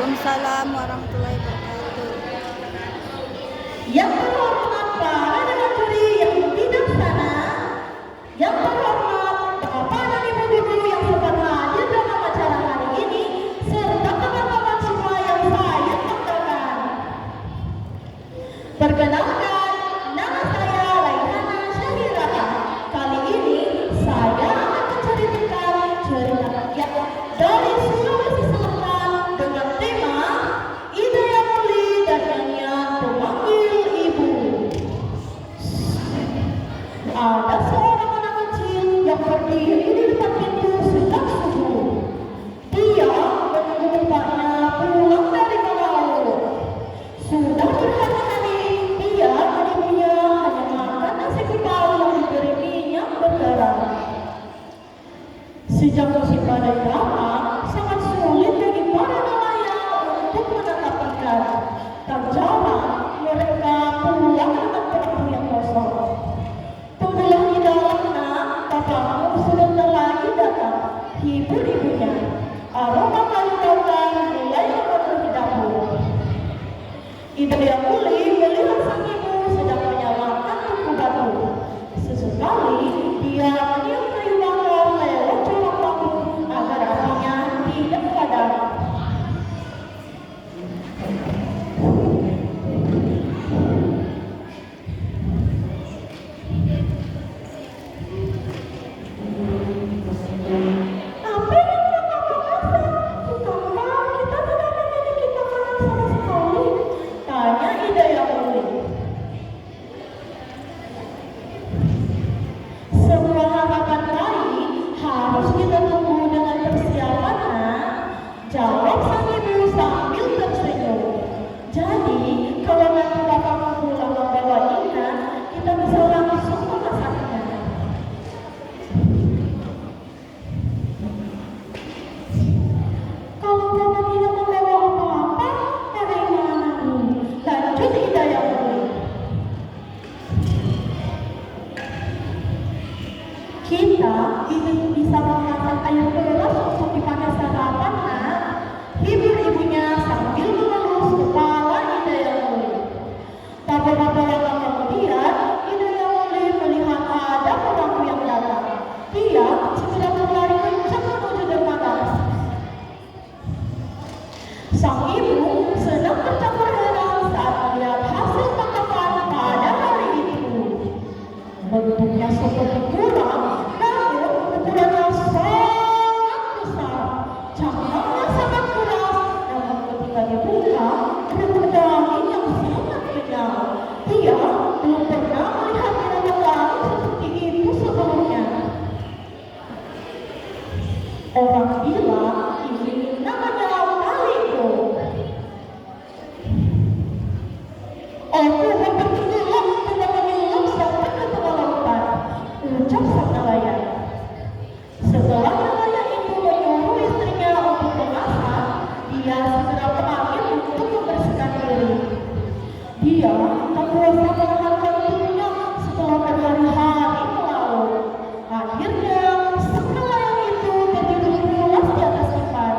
Waalaikumsalam warahmatullahi wabarakatuh. Yang terhormat para dewan juri yang bijaksana, yang terhormat Bapak dan Ibu guru yang sempat hadir dalam acara hari ini, serta teman-teman semua yang saya banggakan. Perkenalkan, nama saya Raihana Syahira. Kali ini saya akan menceritakan cerita rakyat dari Sulawesi Selatan dengan tema Hidayah Muli dan nyanyian Pemanggil Ibu. Ada seorang anak kecil yang berdiri di depan pintu sejak subuh. Dia menunggu bapaknya pulang dari melaut. Sudah berhari-hari dia dan ibunya hanya makan nasi kepal yang diberi minyak bergaram. Sejak musim badai datang, sangat sulit bagi para nelayan untuk menangkap ikan. Tak jarang mereka pulang dengan perahu yang kosong. Tunggulah di dalamnya, bapakmu sebentar lagi datang. Hibur ibunya. Aroma kayu bakar mulai mengatur di dapur. Hidayah Muli melihat sang ibu sedang menyalakan tungku batu. Sesekali dia meniup kayu bakar lewat colok lampu agar apinya tidak padam. Apa yang kamu masak? Bukankah kita tidak memiliki makanan sama sekali? Tanya Hidayah Muli. Semua harapan baik harus kita tunggu dengan persiapan, nak. Jawab sang ibu sambil tersenyum. Jadi, kalau nanti bapakmu pulang membawa ikan, kita bisa langsung memasaknya. Kalau bapak tidak membawa apa-apa, bagaimana? Lanjut Hidayah Muli. Kita bisa memasak air keras untuk dipakai sarapan, nak. Hibur ibunya sambil mengelus kepala Hidayah Muli. Beberapa lama kemudian, Hidayah Muli melihat ada perahu yang datang. Dia segera berlari kencang menuju dermaga. Sang ibu sedang bercampur heran saat melihat hasil tangkapan pada hari itu. Bentuknya seperti kurang, namun ukurannya sangat besar. Cangkangnya sangat keras, namun ketika dibuka, ada daging yang sangat kenyal. Dia belum pernah melihat binatang lain seperti itu sebelumnya. Orang bilang ini namanya Maligo. Aku bertenggelam dengan menyelam sampai ke tengah lautan, ucap sang nelayan. Setelah nelayan itu menyuruh istrinya untuk memasak, dia segera panggil untuk membersihkan diri. Dia tak kuasa menahan kantuknya setelah berhari-hari melaut. Akhirnya, sang nelayan itu tertidur pulas di atas tempat.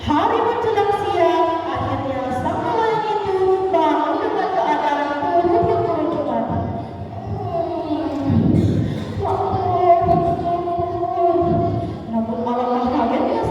Hari menjelang siang, akhirnya sang nelayan itu bangun dengan keadaan perut yang keroncongan. Lapar. Namun alangkah kagetnya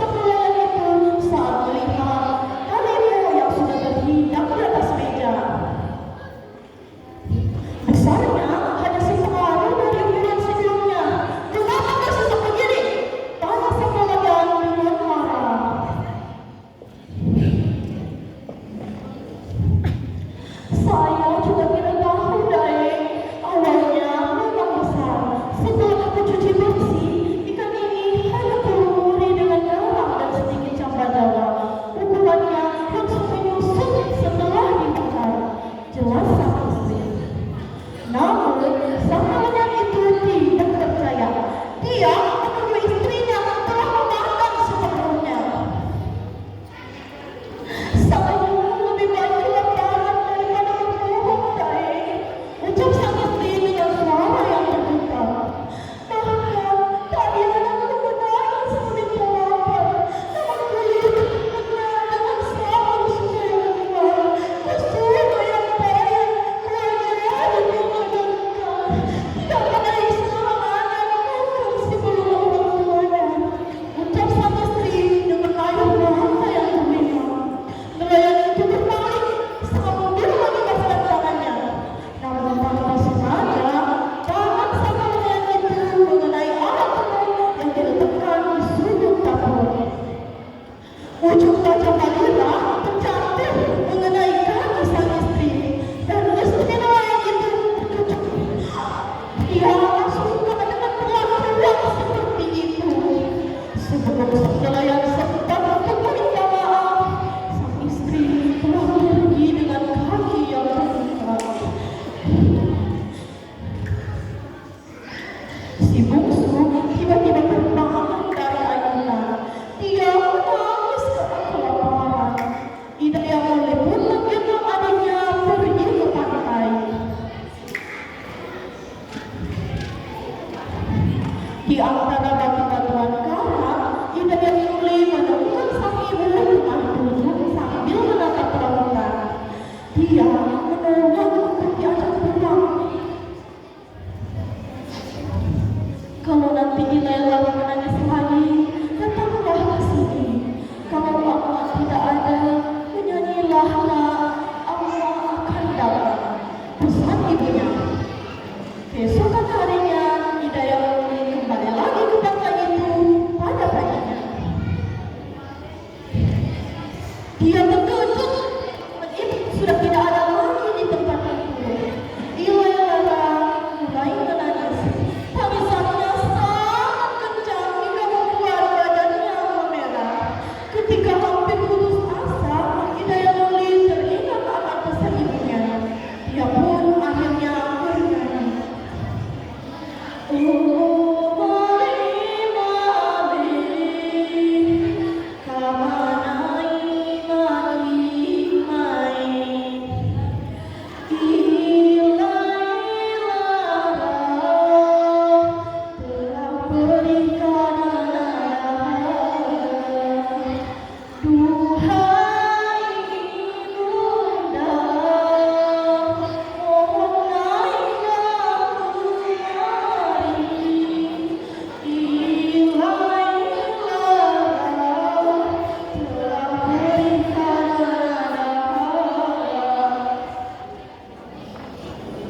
tidak mengenai selamanya makan sebelum orang tuanya. Ucap sang istri dengan air mata yang berlinang. Nelayan itu berbalik, sang mengambil lagi masalah tangannya. Namun tanpa sengaja, tangan sang nelayan itu mengenai alat penuh yang diletakkan di sudut dapur. Ujung tajam Malira tercantik mengenai kaki sang istri, dan istri nelayan itu terkejut. Ia langsung dengan perlakuan seperti itu. Sebelum sang nelayan sempat untuk meminta maaf, sang istri telah pergi dengan kaki yang terluka. Si bungsu tiba-tiba terbangun dari ayunan. Dia menangis karena kelaparan. Hidayah Muli pun menggendong adiknya pergi ke pantai. Di antara batu-batuan karang, Hidayah Muli menemukan sang ibu tengah duduk sambil menatap lautan. Dia menolak untuk diajak pulang. Kalau nanti Hidayah menangis lagi, datanglah ke sini. Kalau Allah tidak ada, menyanyilah nak, Allah akan datang. Pesan ibunya. Besokan harinya, Hidayah Muli kembali lagi ke pantai itu pada paginya. Dia terkejut, ibu sudah tidak ada lagi di tempat itu. Hidayah mulai menangis. Tangisannya sangat kencang hingga membuat badannya memerah. Ketika hampir putus asa, Hidayah Muli teringat akan pesan ibunya. Dia pun akhirnya bernyanyi. Oh, mari, kamanai mai.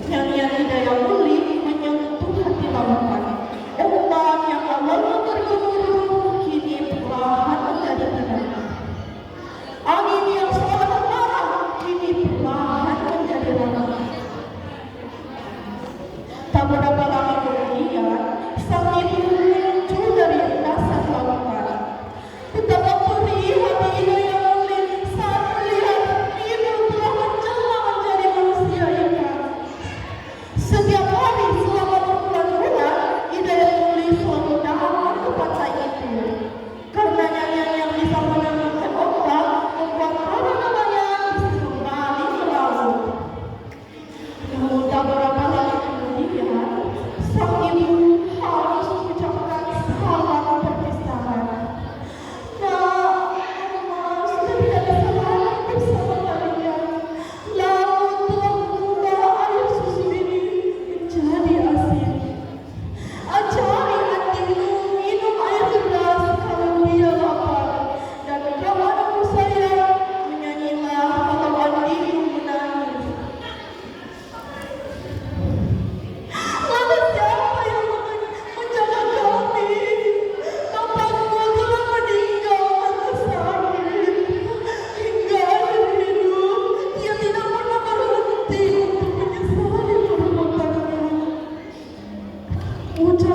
Nyanyian Hidayah Muli menyentuh hati lautan. Ombak yang awalnya bergemuruh kini perlahan menjadi tenang. Angin yang sangat marah kini perlahan menjadi rendah. Tak berapa lama kemudian, sang ibu muncul dari dasar lautan. Betapa perih hati Hidayah Muli saat melihat ibu telah menjelma menjadi manusia ikan. Setiap hari selama berbulan-bulan, Hidayah Muli selalu datang ke pantai itu. Karena nyanyian yang bisa menenangkan ombak, membuat para nelayan bisa kembali ke laut. Namun tak berapa lama kemudian, sang ibu harus mengucapkan salam perpisahan. Nah, Mama sudah tidak bisa lagi bersama kalian. Laut telah mengubah air susu ini menjadi asin. Ajari hatimu minum air gelas kalau dia lapar. Dan kawanku sayang, menyanyilah kalau adikmu menangis. Lalu siapa yang menjaga kami? Bapakku telah meninggal karena sakit. Hingga akhir hidup, dia tidak pernah berhenti untuk menyesali perbuatannya. Ucap